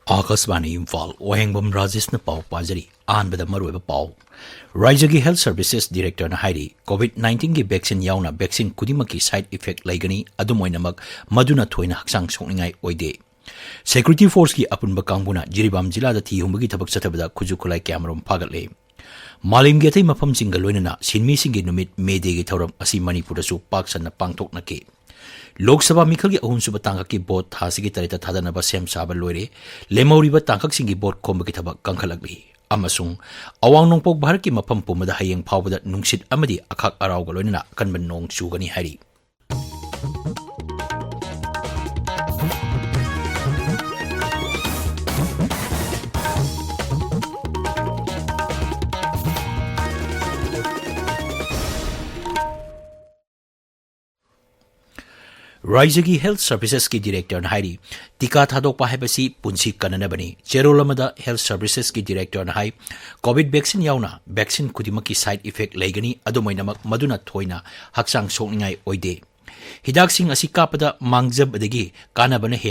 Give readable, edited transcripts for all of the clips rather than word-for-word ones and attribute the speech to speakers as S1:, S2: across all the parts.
S1: Akasvani Imphal Wahengbam Rajesh na pau pajari anbada maruiba pau Raijagi Health Services Director na hairi COVID-19 gi vaccine yauna vaccine kudimaki side effect laigani adumoinamak maduna thoina haksang sokningai oide Security Force ki apunba kangbuna Jiribam jila da thi humbagi thabak chathabada khuju khulai kyamrom phagatle Malim gi thai mafam singa loinana sinmi singi numit mede gi thoram asi Manipur su paksan na pangthok na ke Lok Sabha Mikhal ki ahum suba tangkak ki bot thasi ki tarita thadana ba sem saba loire lemori ba tangkak singi bot khomba ki thabak kangkhalakli amasung awang nongpok bhar ki mafam pumada hayeng phawbada nungsit amadi akhak araw ga loinana kanban nong chugani hari Raijagi Health Services ki Director na hairi tika thadok pa haibasi punsi kanana bani Cherolamada Health Services ki Director na hai COVID vaccine yauna vaccine kudimaki side effect laigani adumoinamak maduna thoina haksang sokningai oide hidak sing asi kapada mangjab adagi kanabana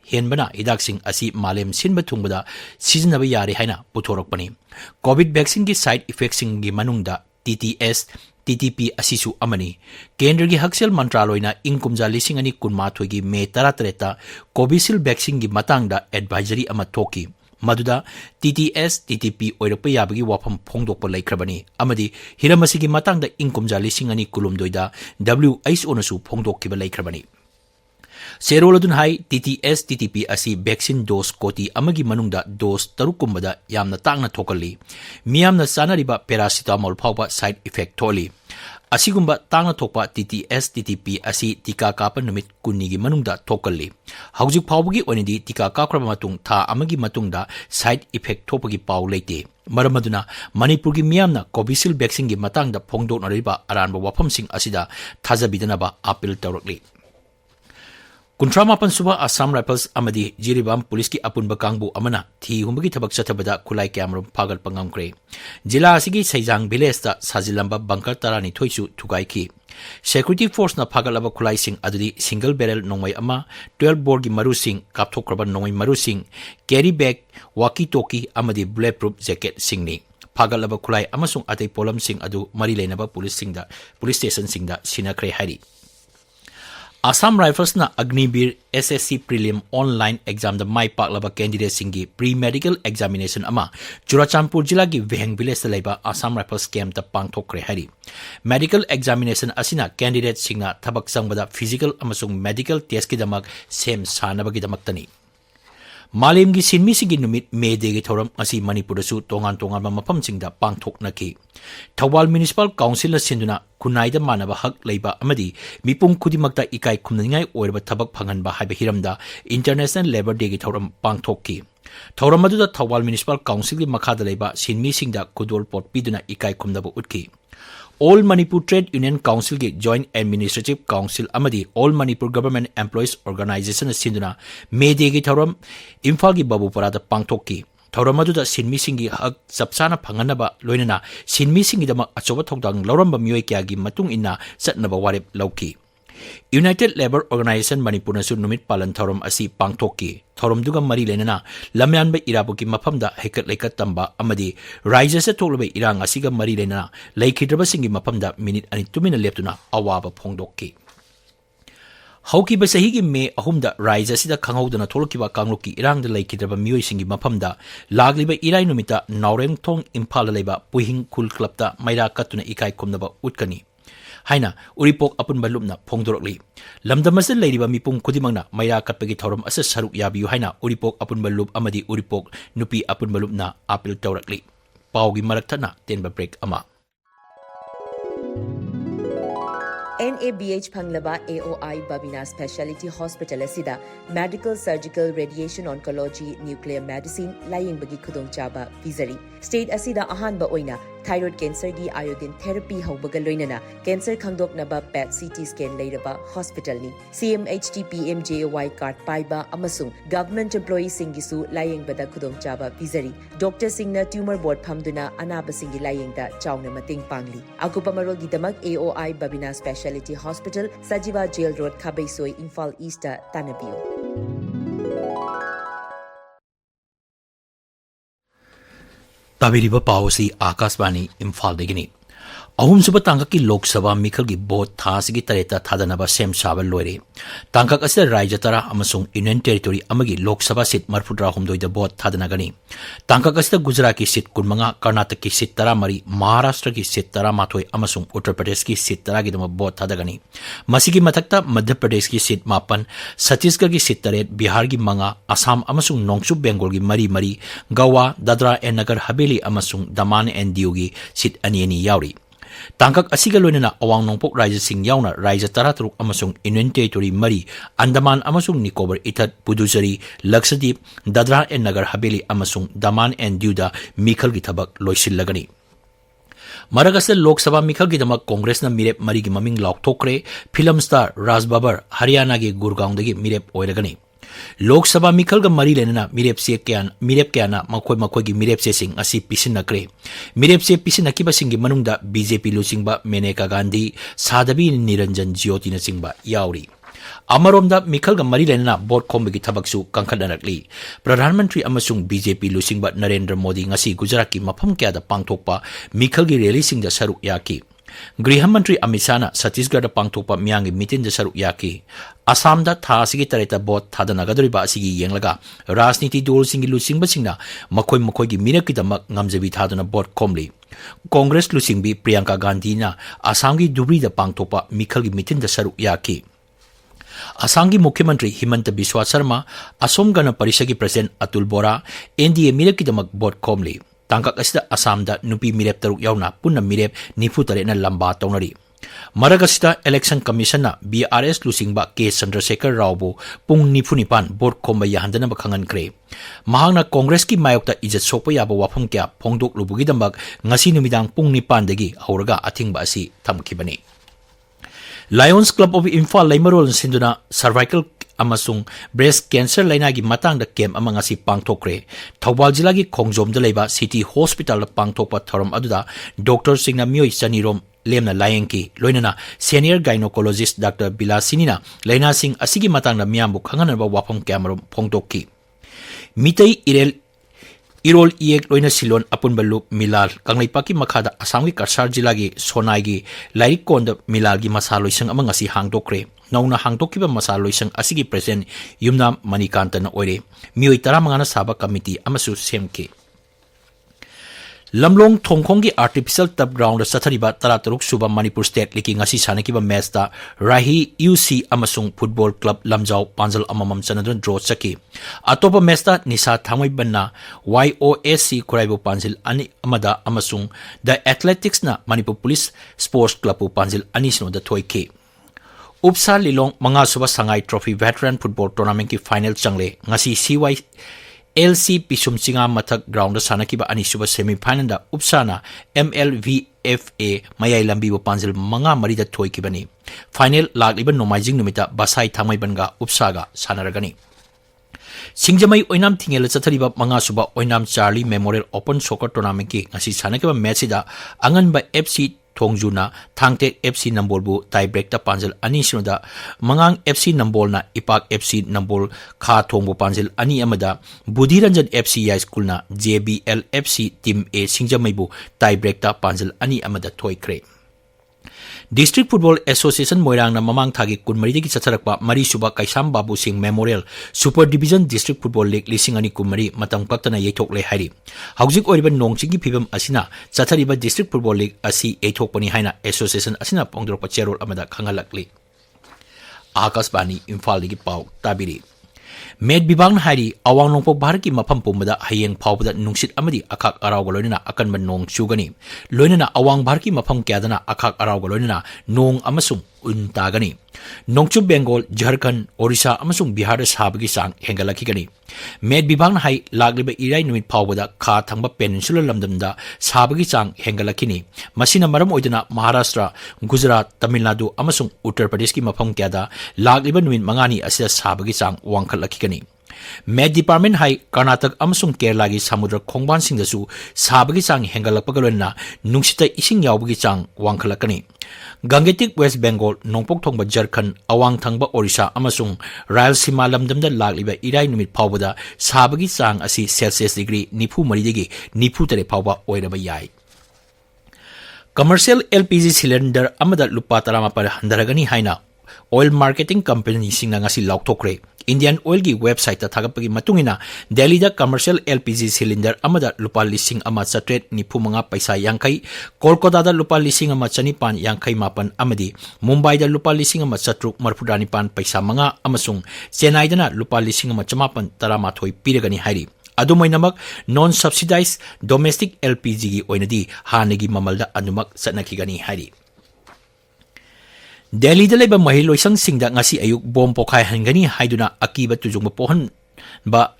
S1: henbana hidak sing asi malem sinba thungbada sizinaba yare haina puthorokpani COVID vaccine ki side effect sing gi manungda TTS TTP asisu amani Kendra gi Haksel Mantraloina inkumja lisingani kunmathoi gi me taratreta Covisil vaccine gi matangda advisory ama thoki maduda TTS TTP oirapa yabagi wafam phongdokpa laikhrabani amadi hiramasi gi matangda inkumja lisingani kulumdoida WHO nasu phongdokkiba laikhrabani Seroladun hai TTS TTP asi vaccine dose koti amagi manungda dose tarukumbada yamna tangna thokali miyamna sanariba paracetamol phawba side effect tholi asigumba tangna thokpa TTS TTP asi tika kapa numit kunni gi manungda thokali haujik phawbagi onidi tika kakraba matung tha amagi matungda side effect thopagi paw leite maramaduna Manipur gi miyamna Covisil vaccine gi matangda phongdoknariba aranba wafamsing asida thajabidanaba appeal tawrakli Kuntramapan suba Assam Rifles amadi Jiribam Police ki apunba kangbu amana thi humbagi thabak chathabada khulai kyamrum phagal pangamkre jila asigi Saijang village ta sajilamba bunker tarani thoisu thugai ki Security Force na phagalaba khulai sing adudi single barrel nongmai ama 12 bore gi maru sing kapthokraba nongmai maru sing carry bag walkie talkie amadi bulletproof jacket singni phagalaba khulai amasung atai polam sing adu mari leinaba police station singda sinakre hari Assam Rifles na Agnibir SSC Prelim online exam da mai paklaba candidate singi pre-medical examination ama Churachampur jila gi Veheng village da laiba Assam Rifles camp da pangthokre hari medical examination asina candidate singna thabak sangbada physical amasung medical test ki damak sem sanaba gi damak tani Malim gi sinmi sigi numit me de gi thoram asi Manipur su tongan mafam singda pangthoknaki Thawal Municipal Council na sinduna kunai da manaba hak leiba amadi mipum kudimakta ikai khumningai oirba thabak phanganba haiba hiramda International Labor Day gi thoram pangthokki thoram adu da Thawal Municipal Council gi makhada leiba sinmi singda kudol pot piduna ikai khumnaba utki All Manipur Trade Union Council ki Joint Administrative Council amadi All Manipur Government Employees Organization sinduna mede gi thoram Imphal gi Babupara da pangthokki thoram adu da sinmi singi hak sapsana phanganaba loinana sinmi singi dama achoba thokdang loramba miyoi kya gi matung inna satnaba warep lauki United Labor Organization Manipur nasu numit palan thoram asi pangthokki thoram duga mari lenana lamyan ba irabuki mafamda hekat leikat tamba amadi raija se thoklobe irang asiga mari lenana leikidraba singi mafamda minute ani tumina leptuna awaba phongdokki Hauki ba sahi gi me ahumda raija sida khanghaudana tholkiba kangloki irang da leikidraba miyoi singi mafamda lagliba irai numita Naureng Thong Imphal leiba Puhing Khul Club da maira katuna ikai khumnaba utkani Haina uripok apun balumna phongdorokli lamdamas leiriba mipum kudimangna maira katpagi thoram asa saruk yabiyu haina uripok apun balup amadi uripok nupi apun balupna apil tawrakli pawgi maraktana tenba break ama
S2: NABH Phanglaba AOI Babina Specialty Hospital asida Medical Surgical Radiation Oncology Nuclear Medicine laying bagi khudong chaba vizari state asida ahanba oina thyroid cancer gi iodine therapy haubaga loinana cancer khangdoknaba PET CT scan leiraba hospital ni CMHT PMJY card paiba amasung government employee singisu laying bada khudong chaba vizari doctor singna tumor board phamduna anaba singi laying da chawna mating pangli akupa marol gi damak AOI Babina Specialty Hospital Sajiva Jail Road Khabaisoi Imphal East Tanabiyo
S1: tabiriba pawsi Akashvani Imphal degini ahum suba tangak ki Lok Sabha mikhal gi bot thas gi tareta thadanaba sem saba loire tangak asida raija tara amasung Union Territory amagi Lok Sabha seat marfudra humdoi da bot thadanagani tangak asida Gujarat ki seat kunmanga Karnataka ki seat tara mari Maharashtra ki seat tara mathoi amasung Uttar Pradesh ki seat tara gi dama bot thadagani masigi mathakta Madhya Pradesh ki seat mapan Chhattisgarh ki seat taret Bihar gi manga Assam amasung Nongchup Bengal gi mari Goa Dadra and Nagar Haveli amasung Daman and Diu gi seat ani yauri tangkak asiga loinana awang nongpok raja sing yauna raja taraturuk amasung Union Territory mari Andaman amasung Nicobar Ithat Puducherry Lakshadweep Dadra and Nagar Haveli amasung Daman and Diuda mikhal gi thabak loisillagani Maragasta Lok Sabha mikhal gi damak Congress na mirep mari gi maming laukthokre film star Raj Babbar Haryana gi Gurgaon dagi mirep oiragani Lok Sabha mikhal ga mari lenana mirep kyana makoi gi mirep se sing asi pisinakre mirep se pisinakiba sing gi manungda BJP lusingba Meneka Gandhi Sadabi Niranjan Jyoti na singba yauri Amaromda mikhal ga mari lenana bot khombe gi thabaksu kangkhadanakli Pradhan Mantri amasung BJP lusingba Narendra Modi ngasi Gujarat ki mafam kya da pangthokpa mikhal gi rally sing da saruk yaki Griha Mantri Amit Shah na Chhattisgarh da pangthokpa miyangi mitin da saruk yaki Assam da tha asigi tareta bot thadanagadoriba asigi yenglaga rajniti dol singi lusingba singna makoi gi mirak ki damak ngamjabi thaduna bot komli Congress lusingbi Priyanka Gandhi na Assam gi Dhubri da pangthokpa mikhal gi mitin da saruk yaki Assam ki Mukhyamantri Himanta Biswa Sharma Asom Gana Parishad ki President Atul Bora NDA mirep ki damak bot komli tangkak asida Assam da nupi mirep taruk yauna punna mirep nifu tare na lamba taunari Maragasita Election Commission na BRS lusingba K Chandrasekhar Rao bu pung nifu nipan bot komba yahandana bakhangan kre mahangna Congress ki mayokta ijat sokpa yaba wafam kya phongdok lubugi dambak ngasi numidang pung nipan dagi hauraga athingba asi thamkhibani Lions Club of Imphal Laimarol sinduna cervical amasung breast cancer laina gi matang da camp amang asi pangthokre Thoubal jila gi Khongjom da leiba City Hospital da pangthokpa thoram aduda doctor singna mioi chanirom lemna layengki loinana senior gynecologist Dr. Bilasini na laina sing asigi matang da miyambu khanganaba wafam camera phongtokki Mitei Irol Iek loina silon apun balu Milal Kanglaipa ki makhada Assam ki Karsar jila gi Sonai gi Lairik Konda Milal gi masaloisang amang asi hangdokre nauna hangdokiba masaloisang asigi President Yumna Manikanta na oire mioi tara mangana saba committee amasu semke Lamlong Thongkhonggi artificial turf ground sathariba tarataruk suba Manipur State League ngasi sanakiba match ta Rahi UC amasung Football Club Lamjau Panjal amamam chanadron draw chaki atopa match ta Nisa Thangoi banna YOSC Khuraibu Panjil ani amada amasung The Athletics na Manipur Police Sports Club Panjil ani sino da thoike Upsa Lilong Manga Suba Sangai Trophy Veteran Football Tournament ki final changle ngasi CY LC Pisum Chinga Mathak Ground Sanakiba Ani Suba Semi Final da Upsana MLVFA Mayai Lambi Panjil Manga Marida Toy Kibani Final Lagliban Nomizing Numita Basai Thamai Banga Upsaga Sanaragani Singjamai Oinam Tingel Chathariba Manga Suba Oinam Charlie Memorial Open Soccer Tournament ki ngasi sanakiba match da Angan ba FC Thongjuna Thangtek FC Nambolbu tiebreak ta Panjil ani sinoda Mangang FC Nambol na Ipak FC Nambol Kha Thongbu Panjil ani amada Budhiranjan FC High School na JBL FC Team A Singjamaibu tiebreak ta Panjil ani amada thoikre District Football Association Moirang na mamang thagi kunmari ki chacharakpa mari suba Kaisam Babu Singh Memorial Super Division District Football League lising ani kumari matang paktana yethok le hari haujik oriban nongchigi phibam asina chathariba District Football League asi yethokpani haina association asina pongdorpa cherol amada khangalakli Akashvani Imphal gi pau tabiri Med Bibang Hari Awang Nongpok Bahar ki mafam pumbada hayeng phawbada nungsit amadi akhak arauga loinana akanba nong chugani loinana awang bahar ki mafam kyadana akhak arauga loinana nong amasung untagani Nongchup Bengal Jharkhand Orissa amasung Bihar sabagi sang hengalakigani Med Bibang Hai lagliba irai numit phawbada kha thangba peninsula lamdamda sabagi sang hengalakini masina maram oidana Maharashtra Gujarat Tamil Nadu amasung Uttar Pradesh ki mafam kyada lagliba numit mangani asida sabagi sang wangkhalakigani Med Department hai Karnataka amasung Kerala gi samudra khongban sing dasu sabagi chang hengalakpaga loina nungsita ising yawbagi chang wangkhalakani. Gangetik West Bengal Nongpok Thongba Jharkhand Awang Thangba Orissa amasung Rayalaseema lamdamda lagliba irai numit phawbada sabagi chang asi Celsius degree 94 dagi 93 phawba oiraba yai. Commercial LPG cylinder amada lupa 18 handaragani haina oil marketing company singna ngasi lauthokre. Indian Oil gi website ta thagapagi matungina Delhi da commercial LPG cylinder amada lupa lising ama chatret nipu manga paisa yangkai, Kolkata da lupa lising ama chanipan yangkai mapan amadi, Mumbai da lupa lising ama chatruk marfudani pan paisa manga amasung Chennai dana lupa lising ama chamapan taramathoi piragani hairi. Adumainamak non-subsidized domestic LPG gi oinadi hanagi mamalda anumak satnakigani hairi. Delhi da leba mahiloisang singda ngasi ayuk bom pokai hangani haiduna akiba tujungba pohan ba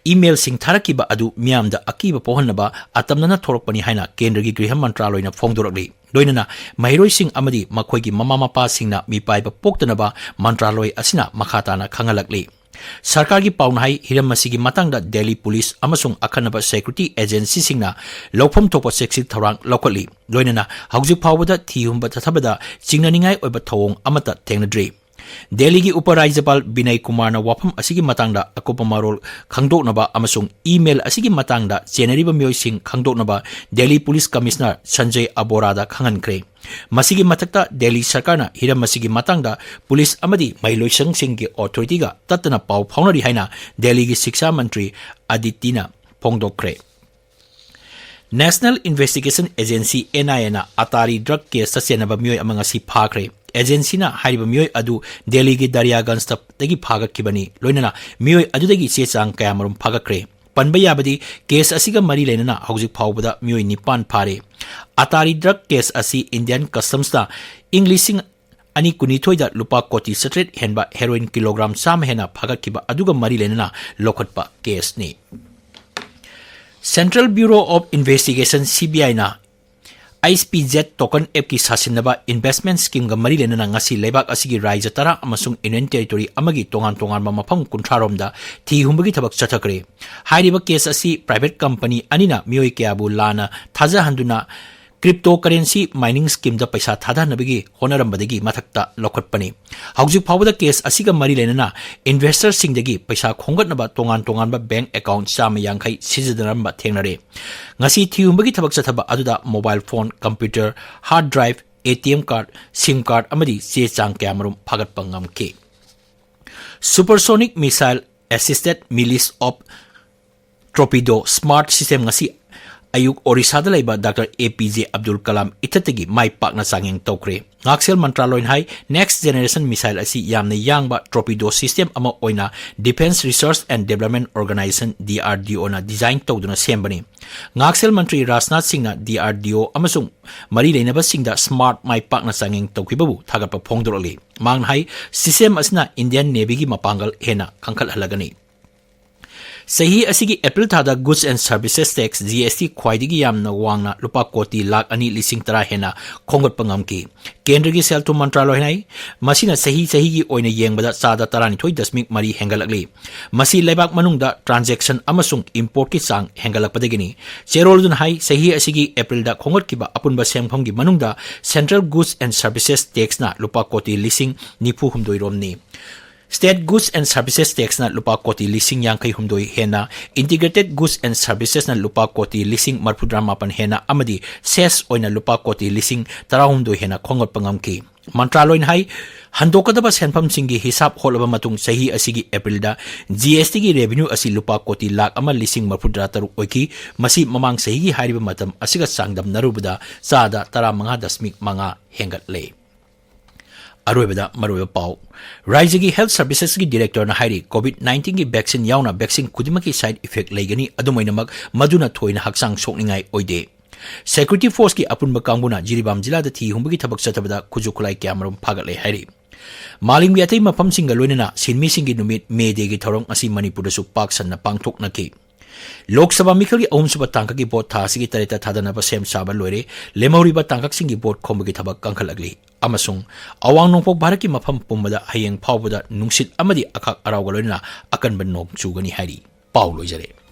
S1: email sing tharakiba adu miamda akiba pohan ba atamnana thoropani haina kendragi griha mantraloina phongdorakli loinana mahiroi sing amadi makhoigi mama mapa singna mipaiba poktana ba mantraloi asina makhatana khangalakli. Sarkargi paunhai hiram masigi matangda Delhi Police amasung akhanaba security agency singna lokphom thopa seksi thorang lokali loinana haujik phawbada thihumba tathabada chingnaningai oiba thawong amata tengnadri. Delhi gi Uparajyapal Binay Kumar na wafam asigi matangda akopa marol khangdoknaba amasung email asigi matangda chenariba miyoi sing khangdoknaba Delhi Police Commissioner Sanjay Aborada khangankre. Masigi matakta Delhi Sarkarna hiram masigi matangda police amadi mailoisang singgi authority ga tatana pau phaunari haina Delhi gi Shiksha Mantri Aditya phongdokre. National Investigation Agency NIA na Atari drug case sa senaba miyoi amanga si phakre. Agency na hariba miyoi adu Delhi gi Daryaganj tagi phagakibani loinana miyoi adudagi chechang kayamarum phagakre. Panba yabadi case asiga mari lenana haujik phawbada miyoi nipan phare. Atari drug case asi Indian Customs na Englishing ani kunithoi da lupa koti satret henba heroin kilogram sam hena phagakiba aduga mari lenana lokhatpa case ni. Central Bureau of Investigation CBI na ISPZ token app ki sasinaba investment scheme ga mari lenana ngasi lebak asigi raija tara amasung Union Territory amagi tongan mafam kuntrarom da thi humbagi thabak chathakre. Hairiba case asi private company anina miyoi kyabu lana thaja handuna cryptocurrency mining scheme da paisa thada nabigi honarambadagi mathakta lokhatpani. Haujik phawda case asiga mari lenana investor singdagi paisa khongatnaba tongan ba bank account chama yangkai sijidanamba thengnare. Ngasi thiumbagi thabak chathaba aduda mobile phone, computer, hard drive, ATM card, SIM card amadi che chang kamarum phagatpa ngamke. Supersonic missile assisted melis of torpedo smart system ngasi ayuk Orissa da laiba Dr. APJ Abdul Kalam itatagi mai pakna sangeng tokre. Ngaksel mantraloin hai next generation missile asi yamna yangba torpedo system ama oina Defense Research and Development Organization DRDO na design tawduna sembani. Ngaksel mantri Rajnath Singh na DRDO amasung mari leinaba singda smart mai pakna sangeng tawkibabu thagapa phongdorali. Mang hai system asna Indian Navy gi mapangal hena kangkal halagani. Sahi asigi April thada goods and services tax GST khwaidigi yamna wangna lupa koti lakh ani lising tara hena khongot pangamki. Kendra gi sel to mantraloy nai masina sahi gi oina yengbada sada tarani thoi dasmik mari hengalakli. Masi lebak manungda transaction amasung import ki sang hengalakpadagini. Cherol dun hai sahi asigi April da khongot kiba apunba sempham gi manungda central goods and services tax na lupa koti lising nipu humdoi romni. State goods and services tax na lupa koti lising yangkai humdoi hena, integrated goods and services na lupa koti lising marpudramapan hena amadi ses oina lupa koti lising tarahumdoi hena khongot pangamki. Mantraloin hai handokadaba senpham singi hisab holaba matung sahi asigi April da GST gi revenue asi lupa koti lakh ama lising marpudra taruk oiki masi mamang sahi gi hariba matam asiga sangdam narubada sada tara manga dasmik manga hengat le. Aroibada maroiba pau Raija gi Health Services gi Director na hairi COVID-19 gi vaccine yauna vaccine kudimaki side effect leigani adumainamak maduna thoina haksang sokningai oide. Security Force ki apunba kangbuna Jiribam jila da thi humbagi thabak chatabada kujukulai kyamarum phagatle hairi. Maling biatai mafam singa loinana sinmi singi numit May Day gi thorong asi Manipur da su pak sanna pangthok naki. Lok Sabha Mikhilgi Ahum Suba Tangkaki Board Tha Asigi Tarita Thadanaba Sem Saba Loire, Lemoriba Tangkaksingi Board Kombagi Thabak Kangkalagli, Amasung, Awang Nongpo Baraki Mapam Pumbada Hayeng Pawbada Nungsit Amadi Akak Arawgalona Akan Banong Chugani Hari, Paulo Jare.